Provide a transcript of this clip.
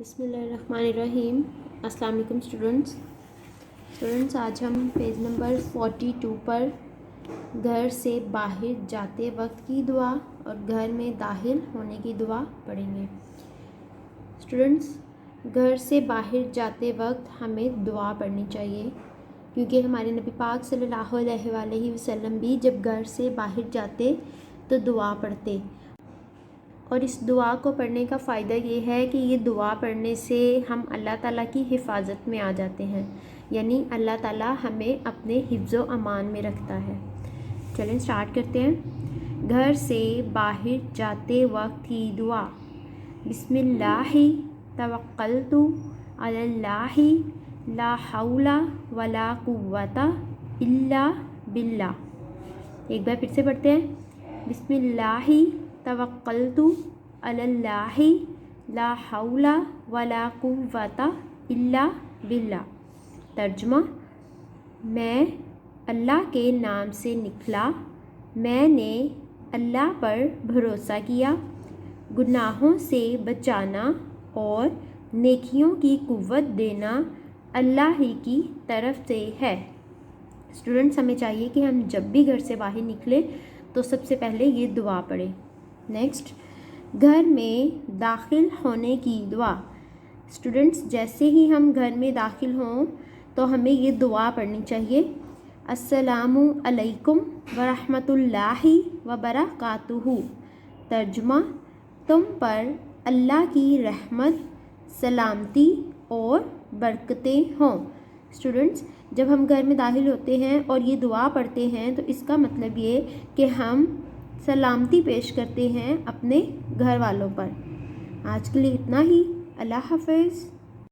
बिस्मिल्लाहिर्रहमानिर्रहीम। अस्सलाम वालेकुम स्टूडेंट्स, आज हम पेज नंबर 42 पर घर से बाहर जाते वक्त की दुआ और घर में दाखिल होने की दुआ पढ़ेंगे। स्टूडेंट्स, घर से बाहर जाते वक्त हमें दुआ पढ़नी चाहिए, क्योंकि हमारे नबी पाक सल्लल्लाहु अलैहि वसल्लम भी जब घर से बाहर जाते तो दुआ पढ़ते। और इस दुआ को पढ़ने का फ़ायदा ये है कि ये दुआ पढ़ने से हम अल्लाह ताला की हिफाजत में आ जाते हैं, यानी अल्लाह ताला हमें अपने हिफ्ज़ व अमान में रखता है। चलें स्टार्ट करते हैं। घर से बाहर जाते वक्त की दुआ। बिस्मिल्लाहि तवक्कलतु अलल्लाहि ला हौला वला कुव्वता इल्ला बिल्लाह। एक बार फिर से पढ़ते हैं। बिस्मिल्लाहि तवक्कलतु अलल्लाहि ला हौला वला कुव्वता इल्ला बिल्लाह। तर्जुमा, मैं अल्लाह के नाम से निकला, मैंने अल्लाह पर भरोसा किया। गुनाहों से बचाना और नेकियों की कुव्वत देना अल्लाह ही की तरफ से है। स्टूडेंट्स, हमें चाहिए कि हम जब भी घर से बाहर निकलें तो सबसे पहले ये दुआ पढ़ें। नेक्स्ट, घर में दाखिल होने की दुआ। स्टूडेंट्स, जैसे ही हम घर में दाखिल हों तो हमें ये दुआ पढ़नी चाहिए। अस्सलामु अलैकुम वरहमतुल्लाहि वबरकातुहू। तर्जुमा, तुम पर अल्लाह की रहमत, सलामती और बरकतें हों। स्टूडेंट्स, जब हम घर में दाखिल होते हैं और ये दुआ पढ़ते हैं तो इसका मतलब ये कि हम सलामती पेश करते हैं अपने घर वालों पर। आज के लिए इतना ही। अल्लाह हाफ़िज़।